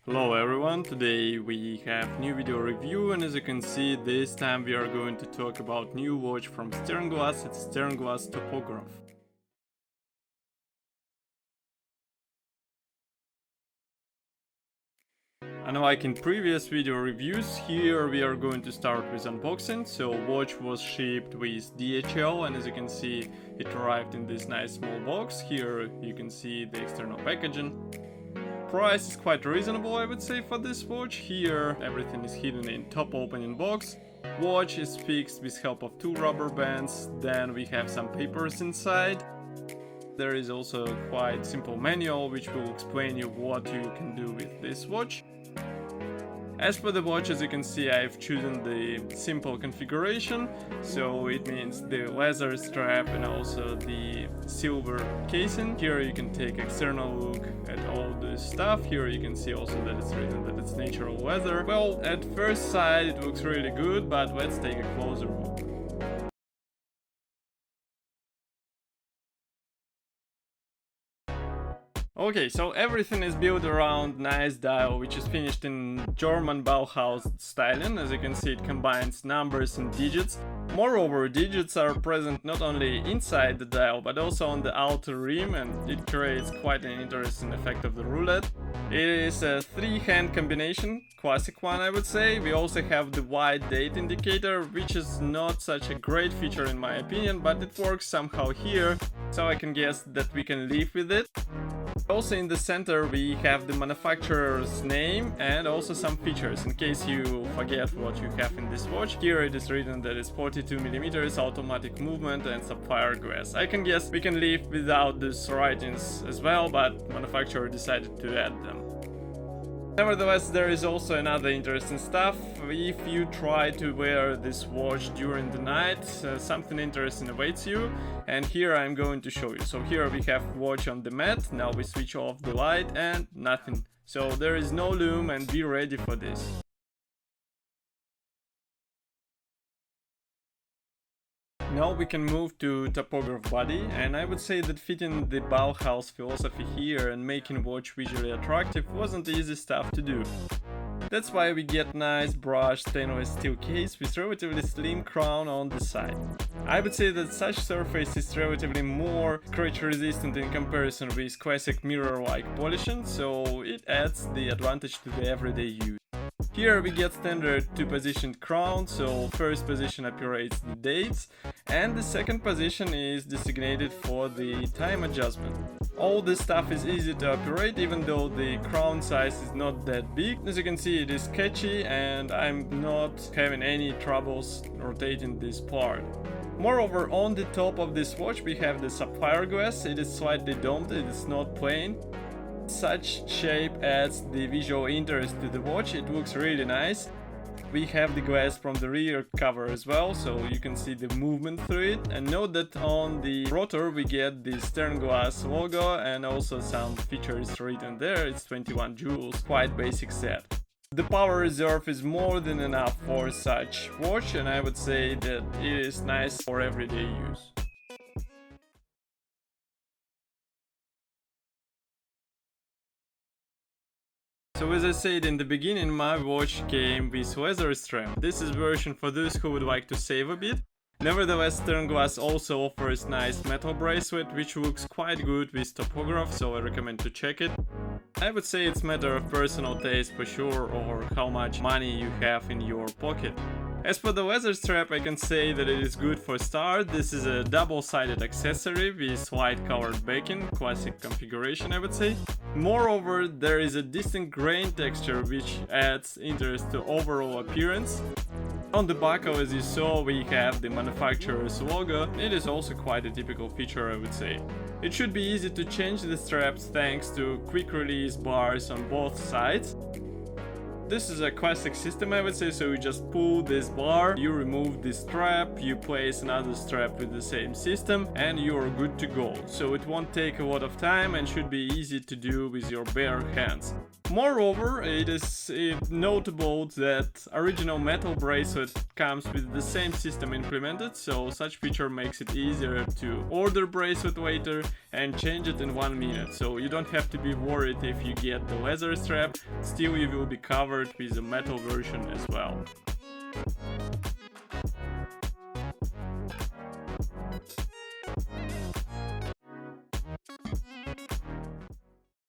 Hello everyone, today we have new video review, and as you can see, this time we are going to talk about new watch from Sternglas. It's Sternglas Topograph. Unlike in previous video reviews, here we are going to start with unboxing. So watch was shipped with DHL, and as you can see, it arrived in this nice small box. Here you can see the external packaging. Price is quite reasonable, I would say, for this watch. Here everything is hidden in top opening box. Watch is fixed with help of two rubber bands. Then we have some papers inside. There is also a quite simple manual which will explain you what you can do with this watch. As for the watch, as you can see, I've chosen the simple configuration, so it means the leather strap and also the silver casing. Here you can take external look at all this stuff. Here you can see also that it's written that it's natural leather. Well, at first sight it looks really good, but let's take a closer look. Okay, so everything is built around nice dial, which is finished in German Bauhaus styling. As you can see, it combines numbers and digits. Moreover, digits are present not only inside the dial, but also on the outer rim, and it creates quite an interesting effect of the roulette. It is a three-hand combination, classic one I would say. We also have the white date indicator, which is not such a great feature in my opinion, but it works somehow here, so I can guess that we can live with it. Also in the center we have the manufacturer's name and also some features in case you forget what you have in this watch. Here it is written that it's 42mm automatic movement and sapphire glass. I can guess we can live without these writings as well, but manufacturer decided to add them. Nevertheless, there is also another interesting stuff. If you try to wear this watch during the night, something interesting awaits you, and here I'm going to show you. So here we have watch on the mat. Now we switch off the light and nothing. So there is no lume, and be ready for this. Now we can move to topograph body, and I would say that fitting the Bauhaus philosophy here and making watch visually attractive wasn't easy stuff to do. That's why we get nice brushed stainless steel case with relatively slim crown on the side. I would say that such surface is relatively more scratch resistant in comparison with classic mirror-like polishing, so it adds the advantage to the everyday use. Here we get standard two-positioned crown, so first position operates the dates, and the second position is designated for the time adjustment. All this stuff is easy to operate, even though the crown size is not that big. As you can see, it is sketchy, and I'm not having any troubles rotating this part. Moreover, on the top of this watch we have the sapphire glass. It is slightly domed, it is not plain. Such shape adds the visual interest to the watch. It looks really nice. We have the glass from the rear cover as well, so you can see the movement through it. And note that on the rotor we get the Sternglas logo and also some features written there. It's 21 joules, quite basic set. The power reserve is more than enough for such watch, and I would say that it is nice for everyday use. So as I said in the beginning, my watch came with leather strap. This is version for those who would like to save a bit. Nevertheless, Sternglas also offers nice metal bracelet, which looks quite good with topograph, so I recommend to check it. I would say it's a matter of personal taste for sure, or how much money you have in your pocket. As for the leather strap, I can say that it is good for start. This is a double-sided accessory with light-colored backing, classic configuration I would say. Moreover, there is a distinct grain texture which adds interest to overall appearance. On the buckle, as you saw, we have the manufacturer's logo. It is also quite a typical feature I would say. It should be easy to change the straps thanks to quick release bars on both sides. This is a classic system I would say, so you just pull this bar, you remove this strap, you place another strap with the same system, and you're good to go. So it won't take a lot of time and should be easy to do with your bare hands. Moreover, it is notable that original metal bracelet comes with the same system implemented, so such feature makes it easier to order bracelet later and change it in 1 minute, so you don't have to be worried if you get the leather strap, still you will be covered with the metal version as well.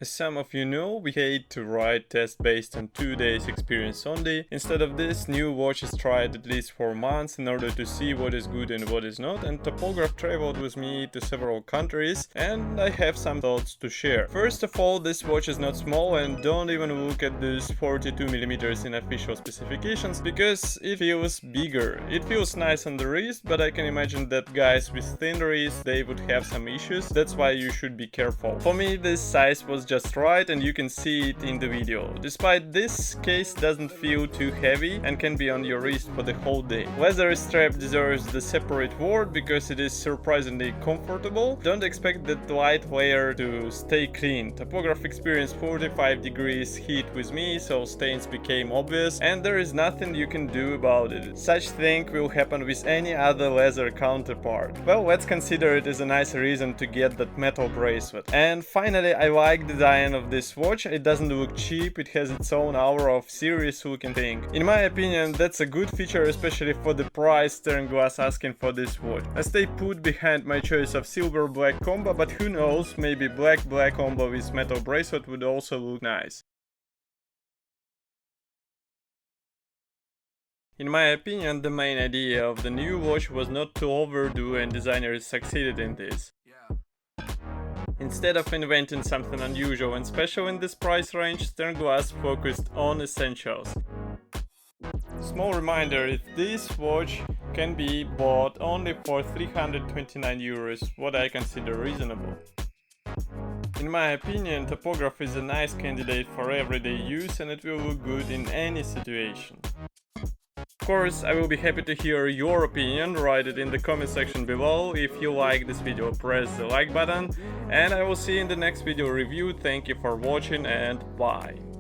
As some of you know, we hate to write tests based on 2 days experience only. Instead of this, new watch is tried at least 4 months in order to see what is good and what is not, and Topograph traveled with me to several countries and I have some thoughts to share. First of all, this watch is not small, and don't even look at this 42mm in official specifications because it feels bigger. It feels nice on the wrist, but I can imagine that guys with thin wrists, they would have some issues, that's why you should be careful. For me, this size was just right and you can see it in the video. Despite this, case doesn't feel too heavy and can be on your wrist for the whole day. Leather strap deserves the separate word because it is surprisingly comfortable. Don't expect that light layer to stay clean. Topograph experienced 45 degrees heat with me, so stains became obvious and there is nothing you can do about it. Such thing will happen with any other leather counterpart. Well, let's consider it as a nice reason to get that metal bracelet. And finally, I like the design of this watch. It doesn't look cheap, it has its own aura of serious looking thing. In my opinion, that's a good feature, especially for the price Sternglas asking for this watch. I stay put behind my choice of silver-black combo, but who knows, maybe black-black combo with metal bracelet would also look nice. In my opinion, the main idea of the new watch was not to overdo, and designers succeeded in this. Instead of inventing something unusual and special in this price range, Sternglas focused on essentials. Small reminder, if this watch can be bought only for 329 euros, what I consider reasonable. In my opinion, Topograph is a nice candidate for everyday use and it will look good in any situation. Of course, I will be happy to hear your opinion, write it in the comment section below. If you like this video, press the like button, and I will see you in the next video review. Thank you for watching and bye!